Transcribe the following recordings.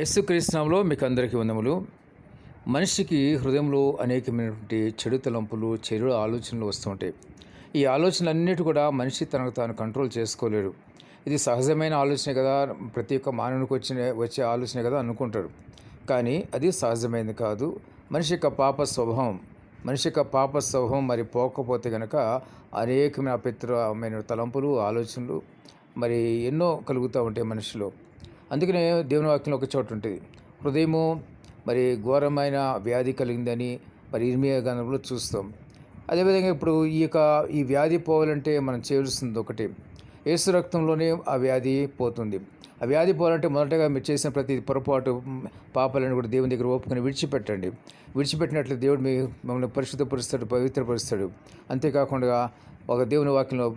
యేసుక్రీస్తు నామములో మీకు అందరికీ వందములు. మనిషికి హృదయంలో అనేకమైనటువంటి చెడు తలంపులు, చెడు ఆలోచనలు వస్తూ ఉంటాయి. ఈ ఆలోచనలన్నిటి కూడా మనిషి తనకు తాను కంట్రోల్ చేసుకోలేడు. ఇది సహజమైన ఆలోచనే కదా, ప్రతి ఒక్క మానవునికి వచ్చే ఆలోచనే కదా అనుకుంటాడు. కానీ అది సహజమైనది కాదు. మనిషి యొక్క పాప స్వభావం మరి పోకపోతే కనుక అనేకమైన అపిత్రమైన తలంపులు, ఆలోచనలు మరి ఎన్నో కలుగుతూ ఉంటాయి మనిషిలో. అందుకనే దేవుని వాక్యంలో ఒక చోటు ఉంటుంది, హృదయము మరి ఘోరమైన వ్యాధి కలిగిందని మరి ఇర్మియా గ్రంథంలో చూస్తాం. అదేవిధంగా ఇప్పుడు ఈ వ్యాధి పోవాలంటే మనం చేయాల్సింది ఒకటి, యేసు రక్తంలోనే ఆ వ్యాధి పోతుంది. ఆ వ్యాధి పోవాలంటే మొదటగా మీరు చేసిన ప్రతి పొరపాటు పాపాలను కూడా దేవుని దగ్గర ఒప్పుకొని విడిచిపెట్టండి. విడిచిపెట్టినట్లు దేవుడు మిమ్మల్ని పరిశుద్ధపరుస్తాడు, పవిత్రపరుస్తాడు. అంతేకాకుండా ఒక దేవుని వాక్యంలో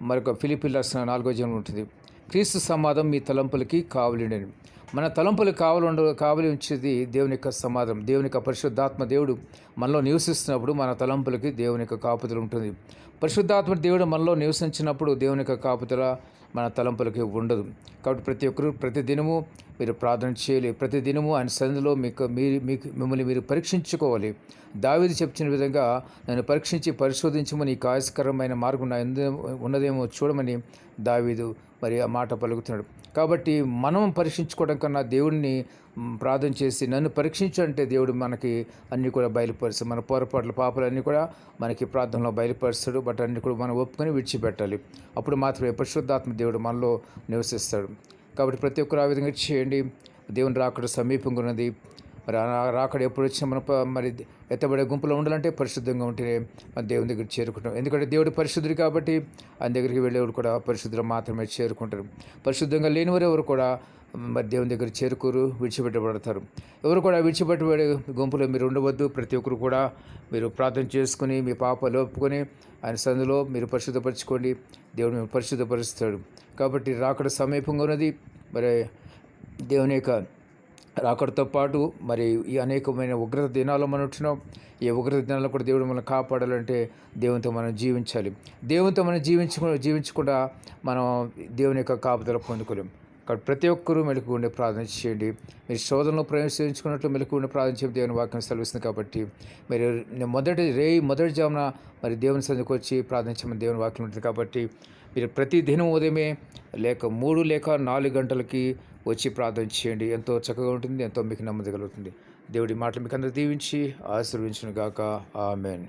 మరొక ఫిలిప్పీయుల రాసిన 4వ అధ్యాయం ఉంటుంది, క్రీస్తు సమాధానం మీ తలంపులకి కావలిండని. మన తలంపులకు కావలి ఉంచేది దేవుని యొక్క సమాధానం. దేవుని యొక్క పరిశుద్ధాత్మ దేవుడు మనలో నివసిస్తున్నప్పుడు మన తలంపులకి దేవుని యొక్క కాపుదల ఉంటుంది. పరిశుద్ధాత్మ దేవుడు మనలో నివసించినప్పుడు దేవుని యొక్క కాపుదల మన తలంపులకి ఉండదు. కాబట్టి ప్రతి ఒక్కరు ప్రతిదినము మీరు ప్రార్థన చేయాలి. ప్రతిదినము ఆయన సన్నిధిలో మిమ్మల్ని మీరు పరీక్షించుకోవాలి. దావీదు చెప్పిన విధంగా నన్ను పరీక్షించి పరిశోధించమని కాయస్కరమైన మార్గం నా ఉన్నదేమో చూడమని దావీదు మరి ఆ మాట పలుకుతున్నాడు. కాబట్టి మనం పరీక్షించుకోవడం కన్నా దేవుడిని ప్రార్థన చేసి నన్ను పరీక్షించంటే దేవుడు మనకి అన్నీ కూడా బయలుపరుస్తాడు. మన పొరపాట్ల పాపాలన్నీ కూడా మనకి ప్రార్థనలో బయలుపరుస్తాడు. బట్ అన్నీ కూడా మనం ఒప్పుకొని విడిచిపెట్టాలి. అప్పుడు మాత్రమే పరిశుద్ధాత్మ దేవుడు మనలో నివసిస్తాడు. కాబట్టి ప్రతి ఒక్కరు ఆ విధంగా చేయండి. దేవుని రాకడ సమీపంగా ఉన్నది. మరి రాకడ ఎప్పుడు వచ్చినా మనం మరి ఎత్తబడే గుంపులో ఉండాలంటే పరిశుద్ధంగా ఉంటేనే మన దేవుని దగ్గర చేరుకుంటాం. ఎందుకంటే దేవుడు పరిశుద్ధుడు కాబట్టి ఆయన దగ్గరికి వెళ్ళేవారు కూడా పరిశుద్ధులు మాత్రమే చేరుకుంటారు. పరిశుద్ధంగా లేనివారు ఎవరు కూడా మరి దేవుని దగ్గర చేరుకోరు, విడిచిపెట్టబడతారు. ఎవరు కూడా విడిచిపెట్టబడే గుంపులో మీరు ఉండవద్దు. ప్రతి ఒక్కరు కూడా మీరు ప్రార్థన చేసుకుని మీ పాపాలు ఒప్పుకొని ఆయన సన్నిధిలో మీరు పరిశుద్ధపరచుకోండి. దేవుడు మేము పరిశుద్ధపరుస్తాడు. కాబట్టి రాకడ సమీపంగా ఉన్నది. మరి దేవుని యొక్క రాకడతో పాటు మరి ఈ అనేకమైన ఉగ్రత దినాలు మనం ఉంటున్నాం. ఈ ఉగ్రత దినాల్లో కూడా దేవుడు మనం కాపాడాలంటే దేవునితో మనం జీవించాలి. దేవునితో మనం జీవించకుండా మనం దేవుని యొక్క కాపుదల పొందుకోలేం. కాబట్టి ప్రతి ఒక్కరూ మెలకు ఉండే ప్రార్థన చేయండి. మీరు శోధనలో ప్రవేశించుకున్నట్లు మెలకు ఉండే ప్రార్థన చేసి దేవుని వాక్యం సెలవిస్తుంది. కాబట్టి మీరు మొదటి జామున మరి దేవుని సన్నిధికి వచ్చి ప్రార్థించమని దేవుని వాక్యం ఉంటుంది. కాబట్టి మీరు ప్రతి దినం ఉదయమే 3 లేక 4 గంటలకి వచ్చి ప్రార్థన చేయండి. ఎంతో చక్కగా ఉంటుంది, ఎంతో మీకు నెమ్మది కలుగుతుంది. దేవుడి మాటలు మీకు అందరూ దీవించి ఆశీర్వదించును గాక. ఆమేన్.